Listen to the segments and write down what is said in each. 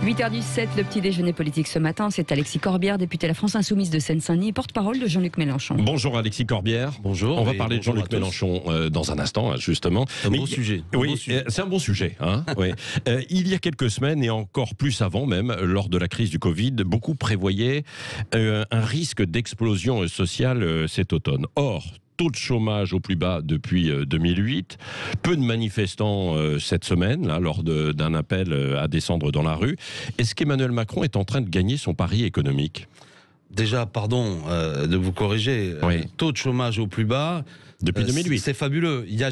8h17, le petit déjeuner politique ce matin, c'est Alexis Corbière, député de la France Insoumise de Seine-Saint-Denis, porte-parole de Jean-Luc Mélenchon. Bonjour Alexis Corbière. Bonjour. On va parler de Jean-Luc Mélenchon dans un instant, justement. Un bon sujet. Oui, c'est un bon sujet. Hein, oui. Il y a quelques semaines, et encore plus avant même, lors de la crise du Covid, beaucoup prévoyaient un risque d'explosion sociale cet automne. Or, taux de chômage au plus bas depuis 2008, peu de manifestants cette semaine, là, lors d'un appel à descendre dans la rue. Est-ce qu'Emmanuel Macron est en train de gagner son pari économique ? Déjà, pardon de vous corriger, Oui. Taux de chômage au plus bas. Depuis 2008. C'est fabuleux. Il y a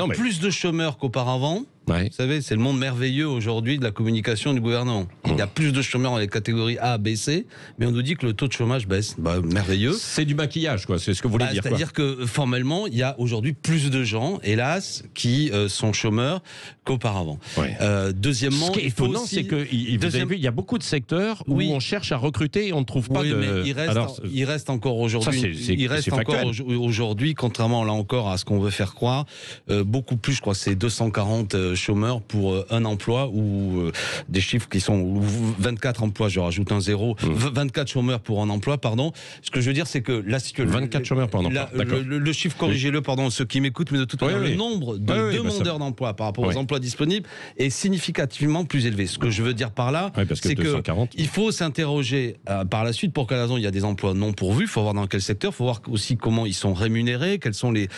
plus de chômeurs qu'auparavant. Ouais. Vous savez, c'est le monde merveilleux aujourd'hui de la communication du gouvernement. Il y a plus de chômeurs dans les catégories A, B, C, mais on nous dit que le taux de chômage baisse. Merveilleux. C'est du maquillage, quoi. C'est ce que vous voulez dire. C'est-à-dire que formellement, il y a aujourd'hui plus de gens, hélas, qui sont chômeurs qu'auparavant. Ouais. Deuxièmement, ce qui est étonnant, c'est que vous avez vu, il y a beaucoup de secteurs où on cherche à recruter et on ne trouve pas de. Mais il reste encore aujourd'hui. Il reste encore aujourd'hui, contrairement là encore à ce qu'on veut faire croire, beaucoup plus. Je crois que c'est 240 chômeurs pour un emploi ou des chiffres qui sont 24 emplois. Je rajoute un zéro. 24 chômeurs pour un emploi, pardon. Ce que je veux dire, c'est que la situation. 24 chômeurs pour un emploi. Le chiffre, corrigez-le, pardon, ceux qui m'écoutent, mais de toute manière, le nombre de demandeurs d'emploi par rapport aux emplois disponibles est significativement plus élevé. Ce que je veux dire par là, c'est qu'il faut s'interroger par la suite pour quelle raison il y a des emplois non pourvus. Il faut voir dans quel secteur, il faut voir aussi comment ils sont rémunérés, quels sont les.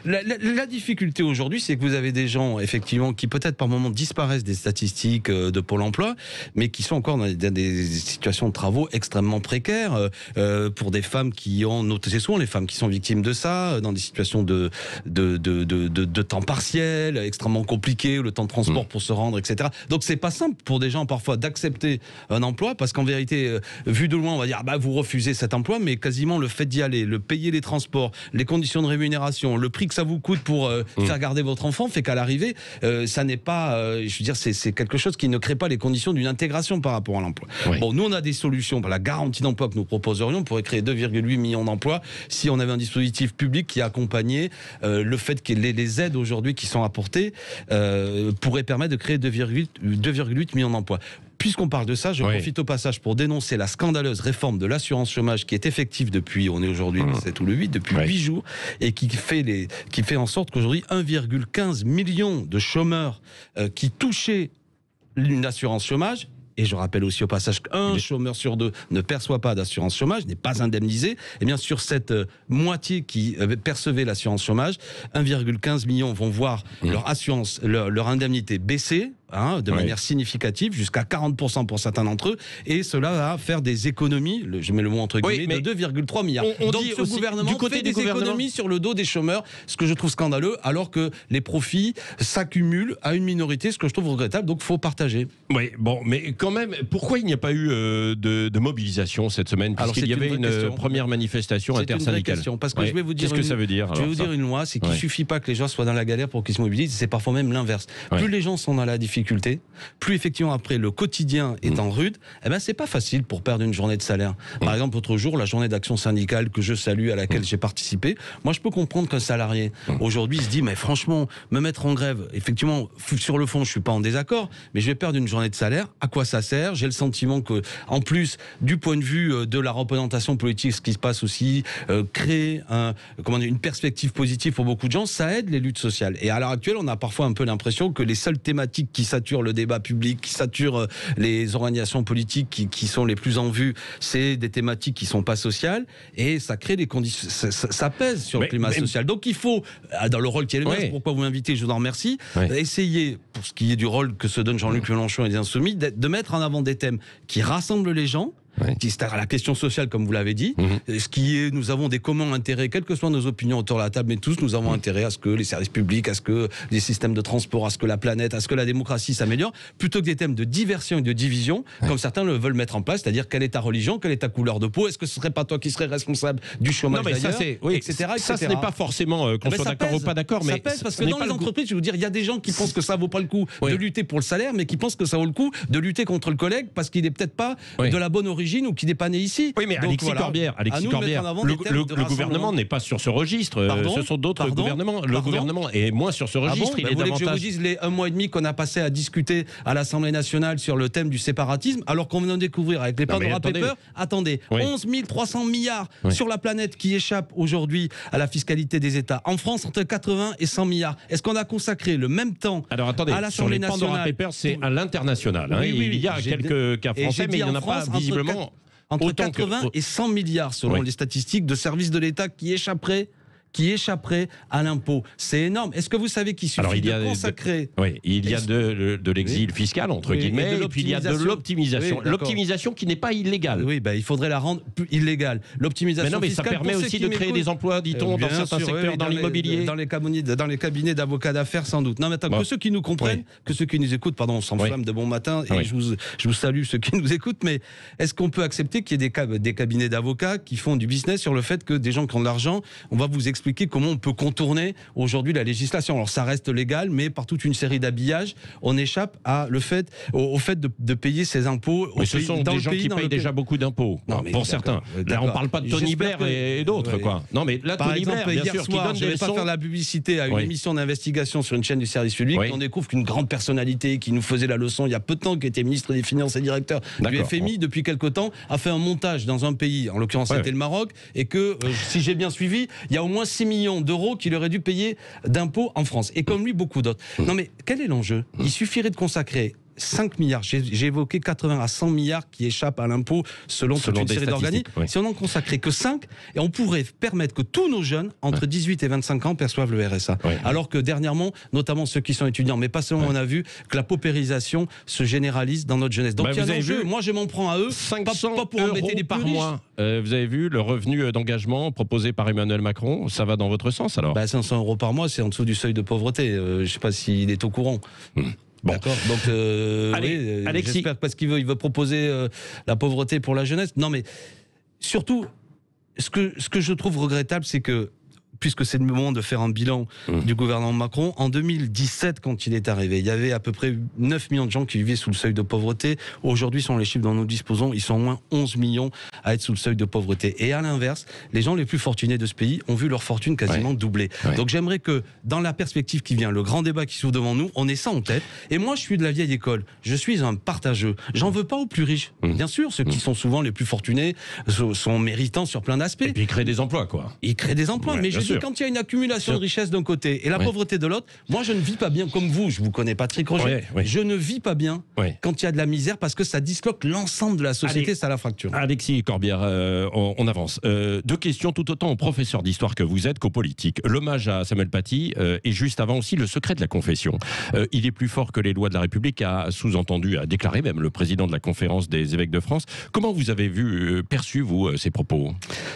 La difficulté aujourd'hui, c'est que vous avez des gens, effectivement, qui peut-être par moment disparaissent des statistiques de Pôle emploi, mais qui sont encore dans des situations de travaux extrêmement précaires, pour des femmes qui ont, c'est souvent les femmes qui sont victimes de ça, dans des situations de temps partiel, extrêmement compliqué, le temps de transport pour se rendre, etc. Donc c'est pas simple pour des gens parfois d'accepter un emploi, parce qu'en vérité, vu de loin, on va dire vous refusez cet emploi, mais quasiment le fait d'y aller, le payer les transports, les conditions de rémunération, le prix que ça vous coûte pour faire garder votre enfant, fait qu'à l'arrivée, ça n'est pas, je veux dire, c'est quelque chose qui ne crée pas les conditions d'une intégration par rapport à l'emploi. Oui. Bon, nous on a des solutions. La garantie d'emploi que nous proposerions pourrait créer 2,8 millions d'emplois si on avait un dispositif public qui accompagnait le fait que les aides aujourd'hui qui sont apportées pourraient permettre de créer 2,8 millions d'emplois. Puisqu'on parle de ça, je profite au passage pour dénoncer la scandaleuse réforme de l'assurance chômage qui est effective depuis, on est aujourd'hui le 7 ou le 8, depuis 8 jours, et qui fait en sorte qu'aujourd'hui 1,15 million de chômeurs qui touchaient une assurance chômage. Et je rappelle aussi au passage qu'un chômeur sur deux ne perçoit pas d'assurance chômage, n'est pas indemnisé. Et bien sur cette moitié qui percevait l'assurance chômage, 1,15 million vont voir leur indemnité baisser, de manière significative, jusqu'à 40% pour certains d'entre eux, et cela va faire des économies, je mets le mot entre guillemets, de 2,3 milliards. Donc ce gouvernement fait des économies sur le dos des chômeurs, ce que je trouve scandaleux, alors que les profits s'accumulent à une minorité, ce que je trouve regrettable, donc il faut partager. Oui, bon, mais quand même, pourquoi il n'y a pas eu de mobilisation cette semaine, puisqu'il y avait une première manifestation intersyndicale? Parce que je vais vous dire, qu'est-ce que ça veut dire? Je vais vous dire une loi, c'est qu'il ne suffit pas que les gens soient dans la galère pour qu'ils se mobilisent, c'est parfois même l'inverse. Plus les gens sont dans la difficulté, plus effectivement après le quotidien étant rude, c'est pas facile pour perdre une journée de salaire. Par exemple, l'autre jour, la journée d'action syndicale que je salue, à laquelle j'ai participé, moi je peux comprendre qu'un salarié aujourd'hui se dit, mais franchement, me mettre en grève, effectivement, sur le fond je suis pas en désaccord, mais je vais perdre une journée de salaire, à quoi ça sert? J'ai le sentiment que, en plus, du point de vue de la représentation politique, ce qui se passe aussi, créer une perspective positive pour beaucoup de gens, ça aide les luttes sociales. Et à l'heure actuelle, on a parfois un peu l'impression que les seules thématiques qui saturent le débat public, qui saturent les organisations politiques qui sont les plus en vue, c'est des thématiques qui sont pas sociales, et ça crée des conditions, ça pèse sur le climat social. Donc il faut, dans le rôle qui est le mien, c'est pourquoi vous m'invitez, je vous en remercie, essayer, pour ce qui est du rôle que se donne Jean-Luc Mélenchon et les Insoumis, de mettre en avant des thèmes qui rassemblent les gens, c'est-à-dire la question sociale, comme vous l'avez dit, nous avons des communs intérêts, quelles que soient nos opinions autour de la table, mais tous nous avons intérêt à ce que les services publics, à ce que les systèmes de transport, à ce que la planète, à ce que la démocratie s'améliore, plutôt que des thèmes de diversion et de division, comme certains le veulent mettre en place, c'est-à-dire quelle est ta religion, quelle est ta couleur de peau, est-ce que ce serait pas toi qui serais responsable du chômage d'ailleurs, etc. Ça, ce n'est pas forcément qu'on soit d'accord ou pas d'accord, mais ça pèse, parce que dans les entreprises, je vais vous dire, il y a des gens qui pensent que ça vaut pas le coup de lutter pour le salaire, mais qui pensent que ça vaut le coup de lutter contre le collègue parce qu'il est peut-être pas de la bonne origine d'origine ou qui n'est pas né ici. Oui, mais donc, Alexis Corbière, le gouvernement n'est pas sur ce registre. Ce sont d'autres gouvernements. Le gouvernement est moins sur ce registre. Il est davantage... que je vous dise les 1 mois et demi qu'on a passé à discuter à l'Assemblée nationale sur le thème du séparatisme, alors qu'on vient de découvrir avec les Pandora Papers, 11 300 milliards sur la planète qui échappent aujourd'hui à la fiscalité des États. En France, entre 80 et 100 milliards. Est-ce qu'on a consacré le même temps à l'Assemblée nationale? Sur les Pandora Papers, c'est à l'international. Il y a quelques cas français, mais il n'y en a pas visiblement... Entre 80 et 100 milliards, selon les statistiques de services de l'État qui échapperaient à l'impôt. C'est énorme. Est-ce que vous savez qu'il suffit de consacrer... il y a de l'exil fiscal, entre guillemets, et puis il y a de l'optimisation. L'optimisation qui n'est pas illégale. Oui, il faudrait la rendre illégale. L'optimisation fiscale... ça permet aussi de créer des emplois, dit-on, dans certains secteurs, dans l'immobilier. Dans les cabinets d'avocats d'affaires, sans doute. Non, mais attends, que ceux qui nous comprennent, que ceux qui nous écoutent, pardon, on s'enflamme de bon matin, et je vous salue ceux qui nous écoutent, mais est-ce qu'on peut accepter qu'il y ait des cabinets d'avocats qui font du business sur le fait que des gens qui ont de l'argent, on va vous expliquer comment on peut contourner aujourd'hui la législation. Alors ça reste légal, mais par toute une série d'habillages, on échappe au fait de payer ses impôts. Mais ce sont des gens qui payent déjà beaucoup d'impôts, pour certains. Là, on ne parle pas de Tony Blair et d'autres. Non, mais là, Tony Blair, bien sûr, qui donne des leçons. Je ne vais pas faire la publicité à une émission d'investigation sur une chaîne du service public. On découvre qu'une grande personnalité qui nous faisait la leçon il y a peu de temps, qui était ministre des Finances et directeur du FMI depuis quelque temps, a fait un montage dans un pays, en l'occurrence c'était le Maroc, et que, si j'ai bien suivi, il y a au moins 6 millions d'euros qu'il aurait dû payer d'impôts en France. Et comme lui, beaucoup d'autres. Non mais, quel est l'enjeu? Il suffirait de consacrer 5 milliards, j'ai évoqué 80 à 100 milliards qui échappent à l'impôt selon toute une série d'organismes. Si on n'en consacrait que 5, et on pourrait permettre que tous nos jeunes, entre 18 et 25 ans, perçoivent le RSA. Alors que dernièrement, notamment ceux qui sont étudiants, mais pas seulement, on a vu que la paupérisation se généralise dans notre jeunesse. Donc il y a un enjeu, moi je m'en prends à eux, 500 pas pour embêter les par mois. Vous avez vu le revenu d'engagement proposé par Emmanuel Macron, ça va dans votre sens alors? 500 euros par mois, c'est en dessous du seuil de pauvreté. Je ne sais pas s'il est au courant. Bon. D'accord. Donc, Alexis, j'espère parce qu'il veut proposer la pauvreté pour la jeunesse. Non, mais surtout, ce que je trouve regrettable, c'est que, puisque c'est le moment de faire un bilan du gouvernement Macron, en 2017, quand il est arrivé, il y avait à peu près 9 millions de gens qui vivaient sous le seuil de pauvreté. Aujourd'hui, selon les chiffres dont nous disposons, ils sont au moins 11 millions à être sous le seuil de pauvreté. Et à l'inverse, les gens les plus fortunés de ce pays ont vu leur fortune quasiment doubler. Donc j'aimerais que, dans la perspective qui vient, le grand débat qui s'ouvre devant nous, on ait ça en tête. Et moi, je suis de la vieille école. Je suis un partageux. J'en veux pas aux plus riches. Bien sûr, ceux qui sont souvent les plus fortunés sont méritants sur plein d'aspects. Et puis ils créent des emplois, quoi. Ils créent des emplois, mais quand il y a une accumulation de richesse d'un côté et la pauvreté de l'autre, moi je ne vis pas bien comme vous, je vous connais Patrick Roger, je ne vis pas bien quand il y a de la misère parce que ça disloque l'ensemble de la société, ça la fracture. Alexis Corbière, on avance. 2 questions tout autant au professeur d'histoire que vous êtes qu'au politique. L'hommage à Samuel Paty et juste avant aussi le secret de la confession. Il est plus fort que les lois de la République, a sous-entendu, a déclaré même le président de la conférence des évêques de France. Comment vous avez perçu, vous, ces propos?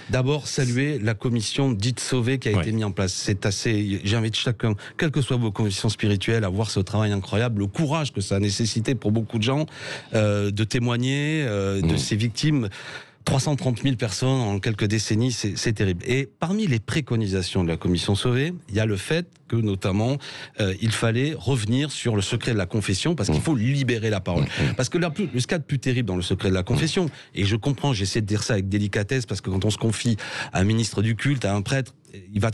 D'abord, saluer la commission dite Sauvé qui a été mise en place. C'est assez... J'invite chacun, quelles que soient vos convictions spirituelles, à voir ce travail incroyable, le courage que ça a nécessité pour beaucoup de gens de témoigner de ces victimes. 330 000 personnes en quelques décennies, c'est terrible. Et parmi les préconisations de la commission Sauvé, il y a le fait que, notamment, il fallait revenir sur le secret de la confession, parce qu'il faut libérer la parole. Parce que ce qu'il y a de plus terrible dans le secret de la confession, et je comprends, j'essaie de dire ça avec délicatesse, parce que quand on se confie à un ministre du culte, à un prêtre, il va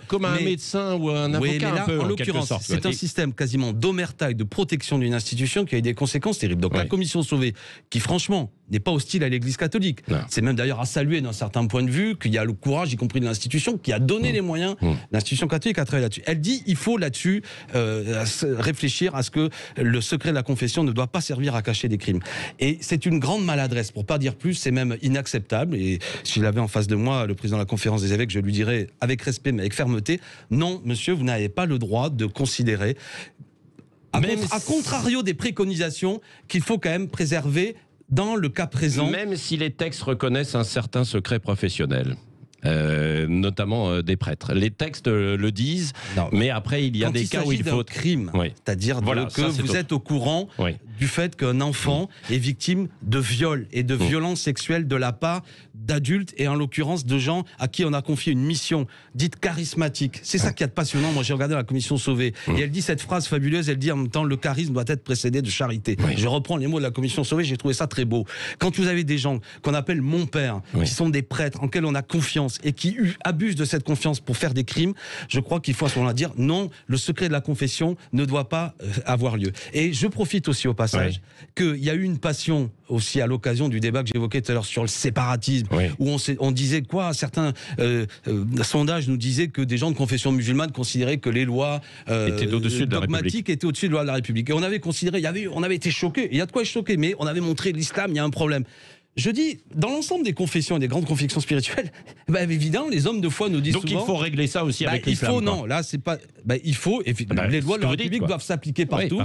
comme un médecin ou un avocat, là, un peu, en l'occurrence, c'est un système quasiment d'omerta et de protection d'une institution qui a eu des conséquences terribles. Donc la commission Sauvé, qui franchement n'est pas hostile à l'Église catholique, c'est même d'ailleurs à saluer d'un certain point de vue qu'il y a le courage, y compris de l'institution, qui a donné les moyens, l'institution catholique à travailler là-dessus. Elle dit il faut là-dessus réfléchir à ce que le secret de la confession ne doit pas servir à cacher des crimes. Et c'est une grande maladresse, pour pas dire plus, c'est même inacceptable. Et s'il avait en face de moi le président de la conférence des évêques, je lui dirais avec respect mais avec fermeté, non monsieur, vous n'avez pas le droit de considérer, à contrario des préconisations, qu'il faut quand même préserver dans le cas présent. Même si les textes reconnaissent un certain secret professionnel. notamment des prêtres. Les textes le disent, mais après il y a des cas où il faut crime, c'est-à-dire que vous êtes au courant du fait qu'un enfant est victime de viol et de violences sexuelles de la part d'adultes et en l'occurrence de gens à qui on a confié une mission dite charismatique. C'est ça qui est passionnant. Moi j'ai regardé la commission Sauvé et elle dit cette phrase fabuleuse, elle dit en même temps le charisme doit être précédé de charité. Je reprends les mots de la commission Sauvé, j'ai trouvé ça très beau. Quand vous avez des gens qu'on appelle mon père, qui sont des prêtres en lesquels on a confiance et qui abusent de cette confiance pour faire des crimes, je crois qu'il faut à ce moment-là dire non, le secret de la confession ne doit pas avoir lieu. Et je profite aussi au passage qu'il y a eu une passion aussi à l'occasion du débat que j'évoquais tout à l'heure sur le séparatisme, où on disait quoi, certains sondages nous disaient que des gens de confession musulmane considéraient que les lois dogmatiques étaient au-dessus de la loi de la République. Et on avait considéré, on avait été choqués, il y a de quoi être choqué, mais on avait montré l'islam, il y a un problème. Je dis, dans l'ensemble des confessions et des grandes convictions spirituelles, évidemment, les hommes de foi nous disent souvent... Donc il faut régler ça aussi avec l'islam. Non, là, c'est pas... il faut... les lois de la République doivent s'appliquer partout.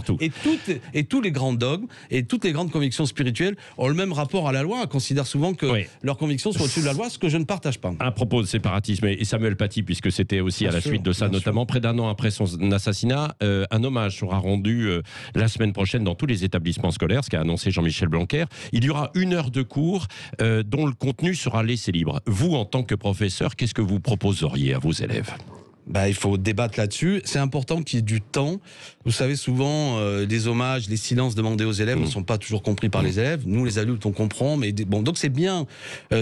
Et tous les grands dogmes et toutes les grandes convictions spirituelles ont le même rapport à la loi. On considère souvent que leurs convictions sont au-dessus de la loi, ce que je ne partage pas. À propos de séparatisme, et Samuel Paty, puisque c'était aussi à la suite de ça, notamment près d'un an après son assassinat, un hommage sera rendu la semaine prochaine dans tous les établissements scolaires, ce qu'a annoncé Jean-Michel Blanquer. Il y aura 1 heure de cours dont le contenu sera laissé libre. Vous, en tant que professeur, qu'est-ce que vous proposeriez à vos élèves ? Il faut débattre là-dessus. C'est important qu'il y ait du temps. Vous savez, souvent, les hommages, les silences demandés aux élèves ne sont pas toujours compris par les élèves. Nous, les adultes, on comprend. Mais donc c'est bien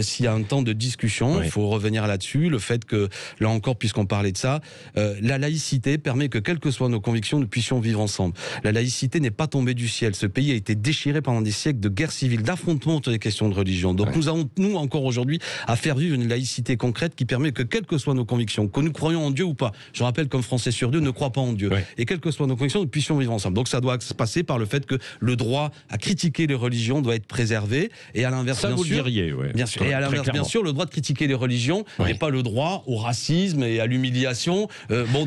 s'il y a un temps de discussion. Il faut revenir là-dessus. Le fait que, là encore, puisqu'on parlait de ça, la laïcité permet que, quelles que soient nos convictions, nous puissions vivre ensemble. La laïcité n'est pas tombée du ciel. Ce pays a été déchiré pendant des siècles de guerres civiles, d'affrontements autour des questions de religion. Donc nous avons, nous, encore aujourd'hui, à faire vivre une laïcité concrète qui permet que, quelles que soient nos convictions, que nous croyons en Dieu ou pas. Je rappelle qu'un Français sur 2 ne croit pas en Dieu. Et quelles que soient nos convictions, nous puissions vivre ensemble. Donc ça doit se passer par le fait que le droit à critiquer les religions doit être préservé. Et à l'inverse, ça vous le diriez, bien sûr. Et à l'inverse, bien sûr, le droit de critiquer les religions n'est pas le droit au racisme et à l'humiliation.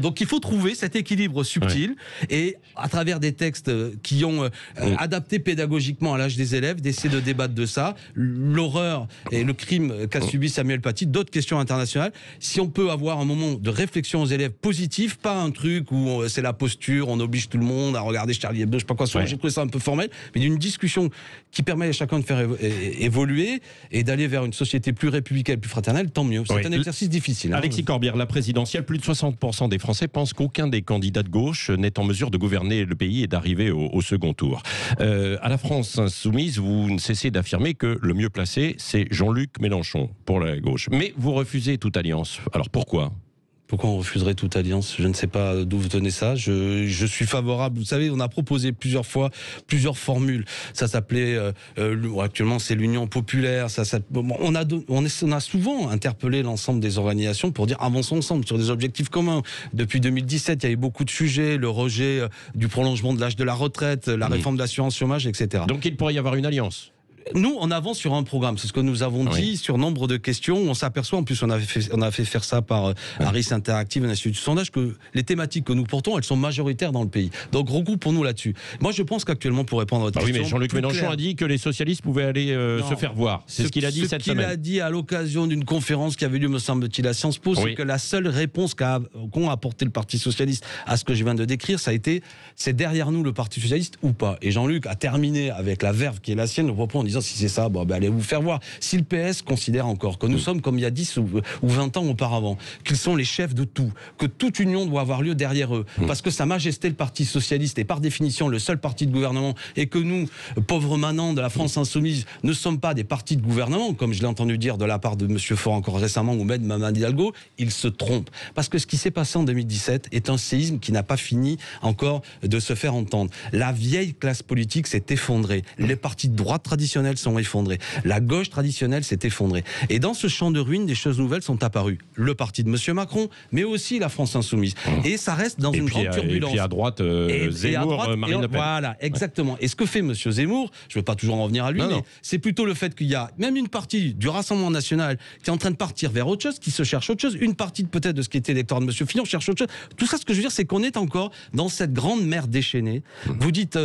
Donc il faut trouver cet équilibre subtil et à travers des textes qui ont adapté pédagogiquement à l'âge des élèves, d'essayer de débattre de ça. L'horreur et le crime qu'a subi Samuel Paty, d'autres questions internationales. Si on peut avoir un moment de réflexion aux élèves positif, pas un truc où c'est la posture, on oblige tout le monde à regarder Charlie Hebdo, je sais pas quoi, j'ai trouvé ça un peu formel, mais d'une discussion qui permet à chacun de faire évoluer et d'aller vers une société plus républicaine, plus fraternelle, tant mieux. C'est un exercice difficile. Alexis Corbière, la présidentielle, plus de 60% des Français pensent qu'aucun des candidats de gauche n'est en mesure de gouverner le pays et d'arriver au second tour. À la France insoumise, vous ne cessez d'affirmer que le mieux placé, c'est Jean-Luc Mélenchon pour la gauche. Mais vous refusez toute alliance. Alors pourquoi ? Pourquoi on refuserait toute alliance ? Je ne sais pas d'où vous tenez ça. Je suis favorable. Vous savez, on a proposé plusieurs fois plusieurs formules. Ça s'appelait actuellement c'est l'Union populaire. On a souvent interpellé l'ensemble des organisations pour dire avançons ensemble sur des objectifs communs. Depuis 2017, il y avait beaucoup de sujets, le rejet du prolongement de l'âge de la retraite, la réforme de l'assurance chômage, etc. Donc il pourrait y avoir une alliance. Nous, on avance sur un programme. C'est ce que nous avons dit sur nombre de questions. On s'aperçoit, en plus, on a fait faire ça par Harris Interactive, un institut de sondage, que les thématiques que nous portons, elles sont majoritaires dans le pays. Donc, regroupons-nous là-dessus. Moi, je pense qu'actuellement, pour répondre à votre question... Oui, mais Jean-Luc Mélenchon a dit que les socialistes pouvaient aller se faire voir. C'est ce qu'il a dit cette semaine. Ce qu'il a dit à l'occasion d'une conférence qui avait lieu, me semble-t-il, à Sciences Po, c'est que la seule réponse qu'ont apporté le Parti Socialiste à ce que je viens de décrire, ça a été, c'est derrière nous le Parti Socialiste ou pas. Et Jean-Luc a terminé avec la verve qui est la sienne, le propos en disant si c'est ça, allez vous faire voir. Si le PS considère encore que nous sommes comme il y a 10 ou 20 ans auparavant, qu'ils sont les chefs de tout, que toute union doit avoir lieu derrière eux, parce que Sa Majesté le Parti Socialiste est par définition le seul parti de gouvernement et que nous, pauvres manants de la France insoumise, ne sommes pas des partis de gouvernement, comme je l'ai entendu dire de la part de M. Faure encore récemment ou même de Mme Hidalgo, ils se trompent. Parce que ce qui s'est passé en 2017 est un séisme qui n'a pas fini encore de se faire entendre. La vieille classe politique s'est effondrée. Les partis de droite traditionnels sont effondrés. La gauche traditionnelle s'est effondrée. Et dans ce champ de ruines, des choses nouvelles sont apparues. Le parti de M. Macron, mais aussi la France insoumise. Et ça reste dans une grande turbulence. Et puis à droite, Zemmour, Marine Le Pen. Voilà, exactement. Et ce que fait M. Zemmour, je ne veux pas toujours en revenir à lui, mais c'est plutôt le fait qu'il y a même une partie du Rassemblement national qui est en train de partir vers autre chose, qui se cherche autre chose. Une partie peut-être de ce qui était l'électorat de M. Fillon cherche autre chose. Tout ça, ce que je veux dire, c'est qu'on est encore dans cette grande mer déchaînée. Vous dites,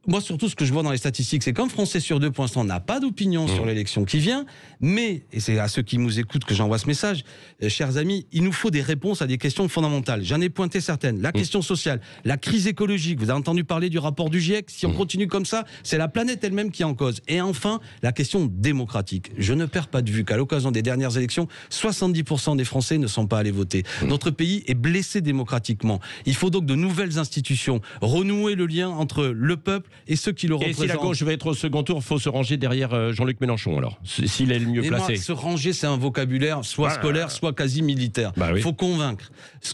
moi surtout ce que je vois dans les statistiques, c'est qu'un Français sur 2 pour l'instant l'instant, n'a pas d'opinion sur l'élection qui vient, mais, et c'est à ceux qui nous écoutent que j'envoie ce message, chers amis, il nous faut des réponses à des questions fondamentales. J'en ai pointé certaines. La question sociale, la crise écologique, vous avez entendu parler du rapport du GIEC, si on continue comme ça, c'est la planète elle-même qui est en cause. Et enfin, la question démocratique. Je ne perds pas de vue qu'à l'occasion des dernières élections, 70% des Français ne sont pas allés voter. Notre pays est blessé démocratiquement. Il faut donc de nouvelles institutions, renouer le lien entre le peuple et ceux qui le représentent. Et si la gauche va être au second tour, il faut se ranger derrière Jean-Luc Mélenchon, alors, s'il est le mieux placé. Se ranger, c'est un vocabulaire soit scolaire, soit quasi militaire. Il faut convaincre.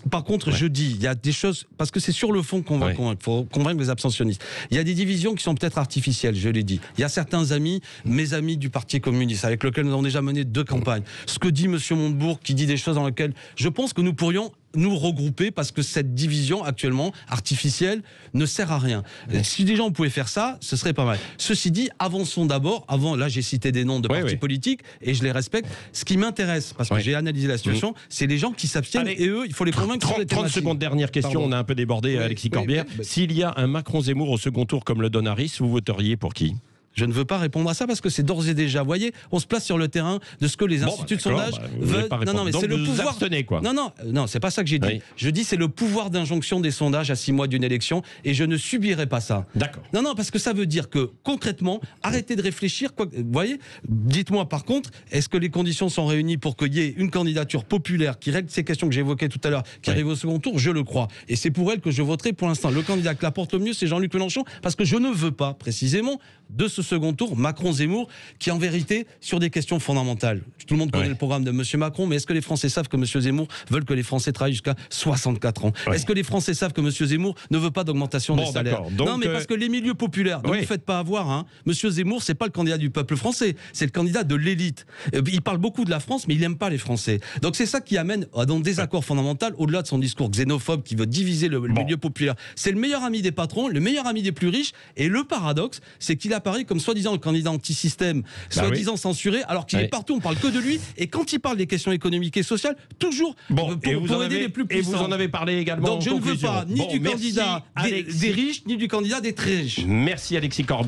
Par contre, je dis, il y a des choses, parce que c'est sur le fond qu'on va convaincre. Il faut convaincre les abstentionnistes. Il y a des divisions qui sont peut-être artificielles, je l'ai dit. Il y a certains amis, mes amis du Parti communiste, avec lesquels nous avons déjà mené 2 campagnes. Ce que dit M. Montebourg, qui dit des choses dans lesquelles je pense que nous pourrions nous regrouper, parce que cette division actuellement artificielle ne sert à rien. Si des gens pouvaient faire ça, ce serait pas mal. Ceci dit, avançons d'abord. Là j'ai cité des noms de partis politiques et je les respecte. Ce qui m'intéresse, parce que j'ai analysé la situation, c'est les gens qui s'abstiennent. Allez, et eux, il faut les convaincre. 30 secondes, dernière question. Pardon. On a un peu débordé, Alexis Corbière. S'il y a un Macron-Zemmour au second tour comme le donne Harris, vous voteriez pour qui ? Je ne veux pas répondre à ça parce que c'est d'ores et déjà, vous voyez, on se place sur le terrain de ce que les instituts de sondage veulent. Non, mais c'est le pouvoir. Abstenez, quoi. Non, c'est pas ça que j'ai dit. Oui. Je dis c'est le pouvoir d'injonction des sondages à 6 mois d'une élection et je ne subirai pas ça. D'accord. Non, parce que ça veut dire que concrètement, arrêtez de réfléchir. Vous voyez, dites-moi par contre, est-ce que les conditions sont réunies pour qu'il y ait une candidature populaire qui règle ces questions que j'évoquais tout à l'heure, qui arrive au second tour? Je le crois. Et c'est pour elle que je voterai pour l'instant. Le candidat qui la porte le mieux, c'est Jean-Luc Mélenchon, parce que je ne veux pas précisément de ce second tour Macron-Zemmour, qui en vérité, sur des questions fondamentales. Tout le monde connaît le programme de M. Macron, mais est-ce que les Français savent que M. Zemmour veut que les Français travaillent jusqu'à 64 ans? Est-ce que les Français savent que M. Zemmour ne veut pas d'augmentation des salaires? Donc, non, mais parce que les milieux populaires, ne vous faites pas avoir, hein. M. Zemmour, c'est pas le candidat du peuple français, c'est le candidat de l'élite. Il parle beaucoup de la France, mais il n'aime pas les Français. Donc c'est ça qui amène à un désaccord fondamental, au-delà de son discours xénophobe qui veut diviser le milieu populaire. C'est le meilleur ami des patrons, le meilleur ami des plus riches, et le paradoxe, c'est qu'il apparaît comme soi-disant le candidat anti-système, soi-disant censuré, alors qu'il est partout, on parle que de lui, et quand il parle des questions économiques et sociales, toujours pour aider les plus puissants. Et vous en avez parlé également. Donc je ne veux pas ni du candidat des riches, ni du candidat des très riches. Merci Alexis Corbière.